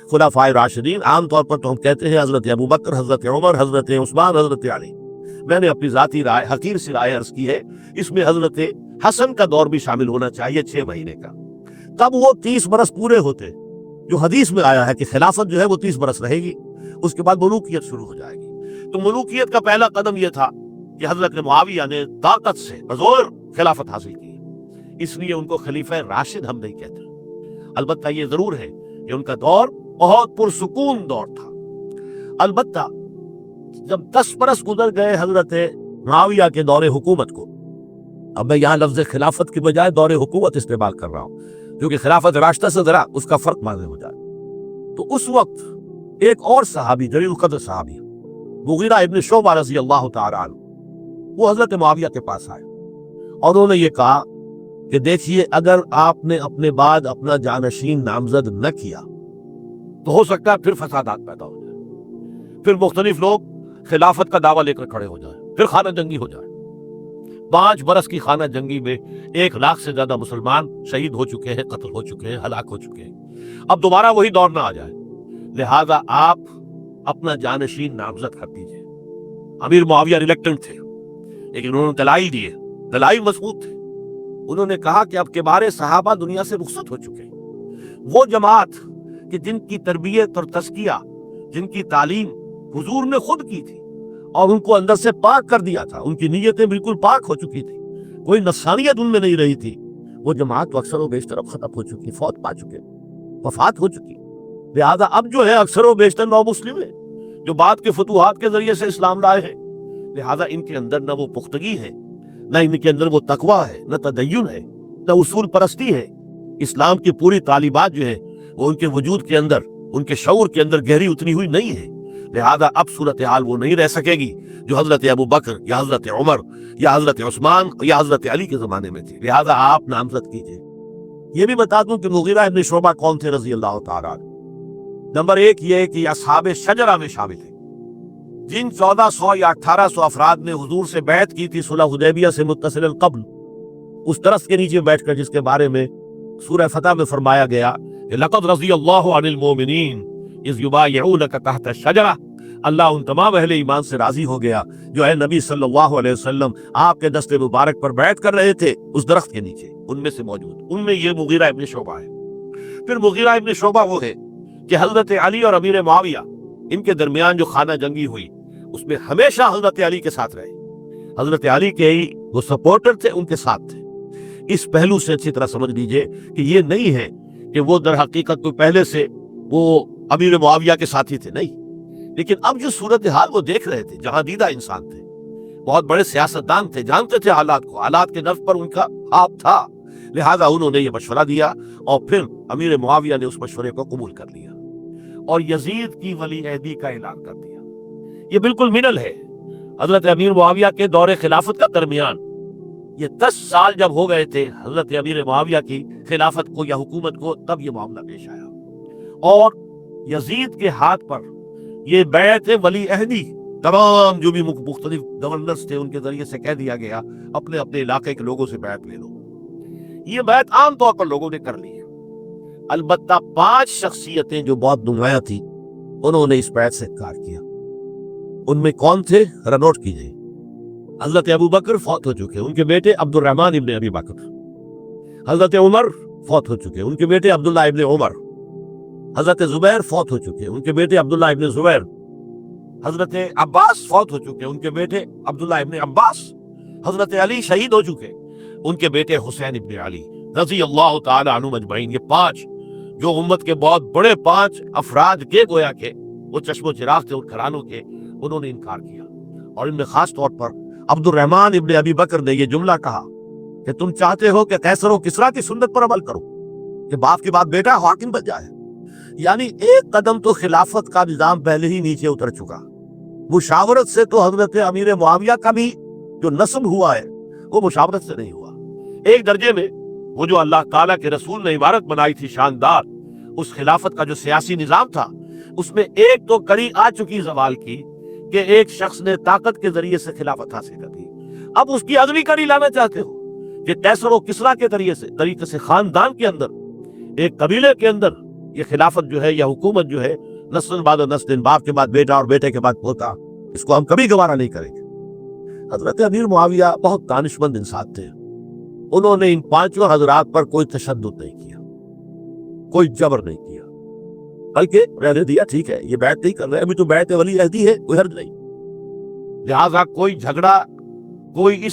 खुलाफाए राशिदीन, आम तौर पर तो हम कहते हैं हजरत अबू बकर, हजरत उमर, हजरत उस्मान, हजरत अली। मैंने अपनी जाती राय, हकीर सी राय अर्ज की है, इसमें हजरत हसन का दौर भी शामिल होना चाहिए 6 महीने का। तब वो 30 बरस पूरे होते, जो हदीस में आया है कि खिलाफत जो है वो 30 बरस रहेगी, उसके बाद मुलूकियत शुरू हो जाएगी। तो मुलूकियत का पहला कदम यह था कि हजरत मुआविया ने ताकत से बज़ोर खिलाफत हासिल की, इसलिए उनको खलीफा राशिद हम नहीं कहते। अलबत्ता ये जरूर है कि उनका दौर बहुत पुरसुकून दौर था। अलबत्ता जब 10 बरस गुजर गए हजरत मुआविया के दौरे हुकूमत को, अब मैं यहाँ लफ्ज खिलाफत की बजाय दौरे हुकूमत इस्तेमाल कर रहा हूँ, क्योंकि खिलाफत राशिदा से जरा उसका फर्क मालूम हो जाए। तो उस वक्त एक और सहाबी, जलील कद्र सहाबी मुगीरा इब्न शुअबा रज़ी अल्लाह तआला अन्हु, वो हजरत मुआविया के पास आए और उन्होंने ये कहा कि देखिए, अगर आपने अपने बाद अपना जानशीन नामजद न किया तो हो सकता है फिर फसादात पैदा हो जाए, फिर मुख्तलिफ लोग खिलाफत का दावा लेकर खड़े हो जाए, फिर खाना जंगी हो जाए। 5 बरस की खाना जंगी में 1 लाख से ज्यादा मुसलमान शहीद हो चुके हैं, कत्ल हो चुके हैं, हलाक हो चुके हैं। अब दोबारा वही दौर ना आ जाए, लिहाजा आप अपना जानशीन नामजद कर दीजिए। अमीर मुआविया रिलेक्टेंट थे, लेकिन उन्होंने दलाइल दिए, दलाइल मजबूत थे। उन्होंने कहा कि अब किबारे सहाबा दुनिया से रुखसत हो चुके हैं। वो जमात कि जिनकी तरबियत और तस्किया, जिनकी तालीम हुजूर ने खुद की थी और उनको अंदर से पाक कर दिया था, उनकी नीयतें बिल्कुल पाक हो चुकी थी, कोई नस्सानियत उनमें नहीं रही थी, वो जमात तो अक्सर व बेशतर अब खत्म हो चुकी, फौत पा चुके, वफात हो चुकी। लिहाजा अब जो है अक्सर व बेशतर नौ मुस्लिम है, जो बाद के फतूहात के जरिए से इस्लाम लाए हैं। लिहाजा इनके अंदर न वो पुख्तगी है, न इनके अंदर वो तकवा है, न तदय्युन है, न उसूल परस्ती है। इस्लाम की पूरी तालीबात जो है वो उनके वजूद के अंदर, उनके शऊर के अंदर गहरी उतनी हुई नहीं है। लिहाजा अब सूरत हाल वो नहीं रह सकेगी जो हजरत अबू बकर या हजरत उमर या हजरत उस्मान या हजरत अली के जमाने में थी। लिहाजा आप नामजद कीजिए। ये भी बता दूं कि मुगीरा इब्न शुअबा कौन थे रजी अल्लाह तआला। नंबर 1 ये कि असहाबे शजरा में शामिल थे, जिन 1400 या 1800 अफराद ने हुजूर से बैत की थी सुलह हुदैबिया से मुत्तसिलन क़ब्ल, उस दरख्त के नीचे बैठकर जिसके बारे में सूरह फतह में फरमाया गया कि लक़द रज़ियल्लाहु अनिल मोमिनीन इज़ युबायिऊनका तहत शजरा, अल्लाह उन तमाम अहले ईमान से राजी हो गया जो है नबी सल्लल्लाहु अलैहि वसल्लम आपके दस्ते मुबारक पर बैत कर रहे थे उस दरख्त के नीचे, उनमें से मौजूद, उनमें ये मुगीरा इब्न शुअबा है। फिर मुगीरा इब्न शुअबा वो है कि हजरत अली और अमीर मुआविया, इनके दरमियान जो खाना जंगी हुई उसमें हमेशा हजरत अली के साथ रहे, हजरत अली के ही वो सपोर्टर थे, उनके साथ थे। इस पहलू से अच्छी तरह समझ लीजिए कि ये नहीं है कि वो दर हकीकत तो पहले से वो अमीर मुआविया के साथी थे, नहीं, लेकिन अब जो सूरत हाल वो देख रहे थे, जहां दीदा इंसान थे, बहुत बड़े सियासतदान थे, जानते थे हालात को, हालात के नफ्स पर उनका हाथ था। लिहाजा उन्होंने ये मशवरा दिया और फिर अमीर मुआविया ने उस मशवरे को कबूल कर लिया और यजीद की वली अहदी का ऐलान कर दिया। ये बिल्कुल मिनल है हजरत अमीर मुआविया के दौरे खिलाफत का दरमियान। ये 10 साल जब हो गए थे हजरत अमीर मुआविया की खिलाफत को या हुकूमत को, तब ये मामला पेश आया और यजीद के हाथ पर ये बैत वली अहदी, तमाम जो भी मुख्तलिफ गवर्नर्स थे उनके जरिए से कह दिया गया अपने अपने इलाके के लोगों से बैत ले लो। ये बैत आम तौर पर लोगों ने कर ली है। अलबत्ता 5 शख्सियतें जो बहुत नुमाया थी उन्होंने इस बैत से इनकार किया। उनमें कौन थे, रनोट कीजिए। हजरत अबू बकर फौत हो चुके, उनके बेटे अब्दुर्रहमान इब्न अबी बकर। हजरत उमर फौत हो चुके, उनके बेटे अब्दुल्ला इब्न उमर। हजरत जुबैर फौत हो चुके, उनके बेटे अब्दुल्ला इब्न जुबैर। हजरत अब्बास फौत हो चुके, उनके बेटे अब्दुल्ला इब्न अब्बास। हजरत अली शहीद हो चुके, उनके बेटे हुसैन इब्न अली रज़ी अल्लाह तआला अन्हुम अजमईन। ये 5 जो उम्मत के बहुत बड़े 5 अफराद के गोया के वो चश्मो चिराग थे उन घरानों के, उन्होंने इनकार किया। और इनमें खास तौर पर अब्दुर्रहमान इब्न अबी बकर ने ये जुमला कहा कि तुम चाहते हो कि कैसर व किसरा की सुन्नत पर अमल करो कि बाप के बाद बेटा हाकिम बन जाए। यानी एक कदम तो खिलाफत का निजाम पहले ही नीचे उतर चुका। मुशावरत से तो हजरत अमीर मुआविया का भी जो नस्ब हुआ है वो मुशावरत से नहीं हुआ। एक दर्जे में वो जो अल्लाह ताला के रसूल ने इबारत बनाई थी शानदार, उस खिलाफत का जो सियासी निजाम था उसमें एक तो कड़ी आ चुकी ज़वाल की कि एक शख्स ने ताकत के जरिए से खिलाफत हासिल कर दी। अब उसकी अगली कड़ी लाना चाहते हो कि कैसर व किसरा के तरीके से खानदान के अंदर, एक कबीले के अंदर یہ خلافت جو ہے، یہ حکومت جو ہے، نسل بعد نسل، باپ کے بعد بیٹا اور بیٹے کے بعد پوتا، اس کو ہم کبھی گوارا نہیں کریں گے۔ حضرت امیر معاویہ بہت دانشمند انسان تھے، انہوں نے ان پانچوں حضرات پر کوئی تشدد نہیں کیا، کوئی جبر نہیں کیا، بلکہ رہنے دیا، ٹھیک ہے یہ بیعت نہیں کر رہے، ابھی تو بیعت ولی عہدی ہے، کوئی حرج نہیں۔ لہذا کوئی جھگڑا، کوئی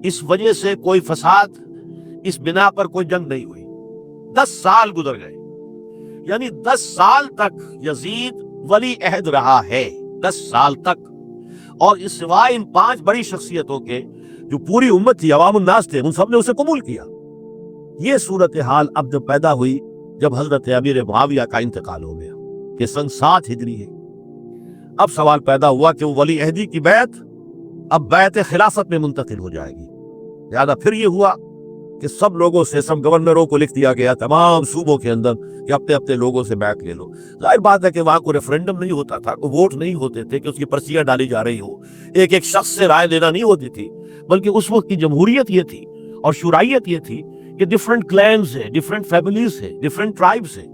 اس وجہ سے کوئی فساد، اس بنا پر کوئی جنگ نہیں ہوئی۔ 10 سال گزر گئے، یعنی 10 سال تک یزید ولی عہد رہا ہے، 10 سال تک، اور اس سوائے ان 5 بڑی شخصیتوں کے جو پوری امت تھی، عوام الناس تھے، ان سب نے اسے قبول کیا۔ یہ صورتحال اب جب پیدا ہوئی جب حضرت امیر معاویہ کا انتقال ہو گیا، کہ سن 7 ہجری ہے، اب سوال پیدا ہوا کہ وہ ولی عہدی کی بیعت اب بیعت خلافت میں منتقل ہو جائے گی۔ لہذا پھر یہ ہوا کہ سب لوگوں سے، سب گورنروں کو لکھ دیا گیا تمام صوبوں کے اندر کہ اپنے اپنے لوگوں سے بیعت لے لو۔ ظاہر بات ہے کہ وہاں کوئی ریفرنڈم نہیں ہوتا تھا، کوئی ووٹ نہیں ہوتے تھے کہ اس کی پرچیاں ڈالی جا رہی ہو، ایک ایک شخص سے رائے لینا نہیں ہوتی تھی، بلکہ اس وقت کی جمہوریت یہ تھی اور شورائیت یہ تھی کہ ڈیفرنٹ کلینز ہیں، ڈیفرنٹ فیملیز ہیں، ڈیفرنٹ ٹرائبز ہیں،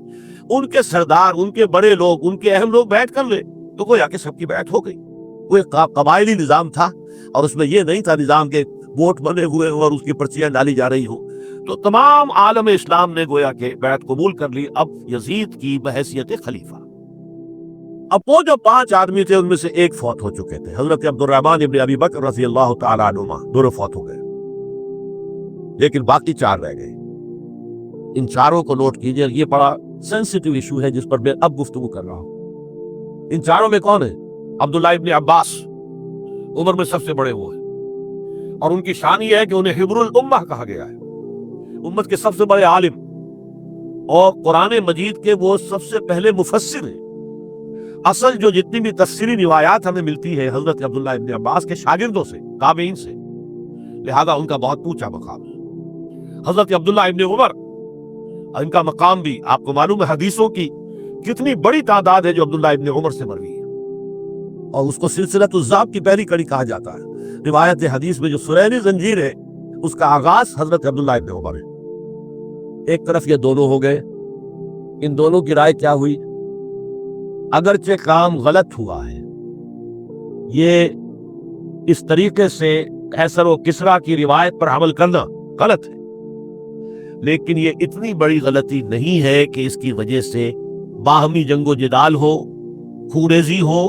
ان کے سردار، ان کے بڑے لوگ، ان کے اہم لوگ بیعت کر لے تو گویا کہ سب کی بیعت ہو گئی۔ وہ ایک قبائلی نظام تھا، اور اس میں یہ نہیں تھا نظام کے ووٹ بنے ہوئے اور اس کی پرچیاں ڈالی جا رہی ہوں۔ تو تمام عالم اسلام نے گویا کہ بیعت قبول کر لی اب یزید کی بحیثیت خلیفہ۔ اب وہ جو 5 آدمی تھے ان میں سے ایک فوت ہو چکے تھے، حضرت عبد الرحمن ابن ابی بکر رضی اللہ تعالی عنہما، دونوں فوت ہو گئے، لیکن باقی 4 رہ گئے۔ ان چاروں کو نوٹ کیجئے، یہ بڑا سینسٹیو ایشو ہے جس پر میں اب گفتگو کر رہا ہوں۔ ان چاروں میں کون ہے؟ عبداللہ ابن عباس، عمر میں سب سے بڑے وہ ہیں، اور ان کی شان یہ ہے کہ انہیں حبر الامہ کہا گیا ہے، امت کے سب سے بڑے عالم، اور قرآن مجید کے وہ سب سے پہلے مفسر ہیں۔ اصل جو جتنی بھی تفسیری روایات ہمیں ملتی ہے حضرت عبداللہ ابن عباس کے شاگردوں سے، تابعین سے، لہذا ان کا بہت اونچا مقام ہے۔ حضرت عبداللہ ابن عمر، ان کا مقام بھی آپ کو معلوم ہے، حدیثوں کی کتنی بڑی تعداد ہے جو عبداللہ ابن عمر سے مروی ہے، اور اس کو سلسلۃ الذهب کی پہلی کڑی کہا جاتا ہے۔ روایت حدیث میں جو سرینی زنجیر ہے اس کا آغاز حضرت عبداللہ ابن عمر ہے۔ ایک طرف یہ دونوں ہو گئے، ان دونوں کی رائے کیا ہوئی؟ اگرچہ کام غلط ہوا ہے، یہ اس طریقے سے قیصر و کسریٰ کی روایت پر عمل کرنا غلط ہے، لیکن یہ اتنی بڑی غلطی نہیں ہے کہ اس کی وجہ سے باہمی جنگ و جدال ہو، خونریزی ہو،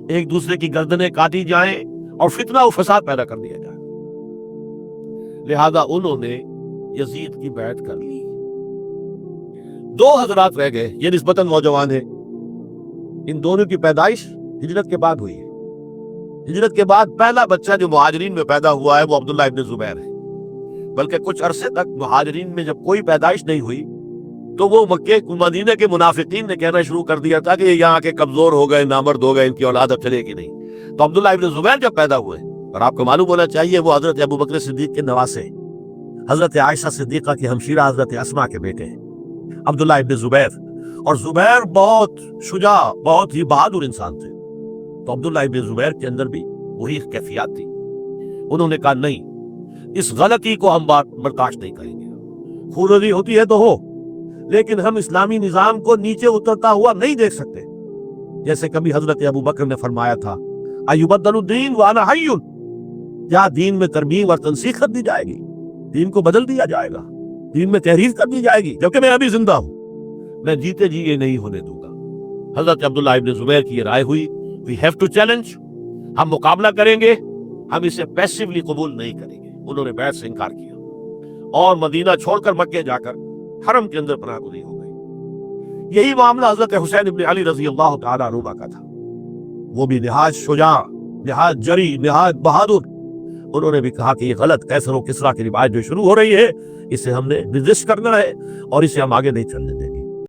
ایک دوسرے کی گردنیں کاٹی جائیں اور فتنہ و فساد پیدا کر دیا جائے۔ لہذا انہوں نے یزید کی بیعت کر لی۔ 2 حضرات رہ گئے، یہ نسبتاً نوجوان ہیں، ان دونوں کی پیدائش ہجرت کے بعد ہوئی ہے۔ ہجرت کے بعد پہلا بچہ جو مہاجرین میں پیدا ہوا ہے وہ عبداللہ ابن زبیر ہے، بلکہ کچھ عرصے تک مہاجرین میں جب کوئی پیدائش نہیں ہوئی تو وہ مکے مدینہ کے منافقین نے کہنا شروع کر دیا تھا کہ یہ یہاں کے کمزور ہو گئے، نامرد ہو گئے، ان کی اولاد اب چلے گی نہیں۔ تو عبداللہ ابن زبیر جب پیدا ہوئے، اور آپ کو معلوم ہونا چاہیے وہ حضرت ابوبکر صدیق کے نواسے، حضرت عائشہ صدیقہ کی ہمشیرہ حضرت اسماء کے بیٹے ہیں عبداللہ ابن زبیر، اور زبیر بہت شجاع، بہت ہی بہادر انسان تھے۔ تو عبداللہ ابن زبیر کے اندر بھی وہی کیفیات تھی۔ انہوں نے کہا نہیں، اس غلطی کو ہم برداشت نہیں کریں گے، خونریزی ہوتی ہے تو ہو، لیکن ہم اسلامی نظام کو نیچے اترتا ہوا نہیں دیکھ سکتے۔ جیسے کبھی حضرت ابوبکر نے فرمایا تھا، ایبدل الدین وانا حی، کیا دین میں ترمیم اور تنسیخ کر دی جائے گی؟ دین کو بدل دیا جائے گا، دین میں تحریف کر دی جائے گی جبکہ میں ابھی زندہ ہوں، میں جیتے جی یہ نہیں ہونے دوں گا۔ حضرت عبداللہ ابن زبیر کی یہ رائے ہوئی، we have to challenge، ہم مقابلہ کریں گے، ہم اسے پیسیولی قبول نہیں کریں گے۔ انہوں نے بیعت سے انکار کیا اور مدینہ چھوڑ کر مکے جا کر حرم کے اندر پناہ گزین ہو گئے۔ یہی معاملہ حضرت حسین ابن علی رضی اللہ تعالی عنہ کا تھا، وہ بھی نہایت شجاع، نہایت جری، نہایت بہادر۔ انہوں نے بھی کہا کہ یہ غلط قیصر و کسریٰ کی روایت جو شروع ہو رہی ہے اسے ہم نے ریزسٹ کرنا ہے اور اسے ہم آگے نہیں چلنے دیں۔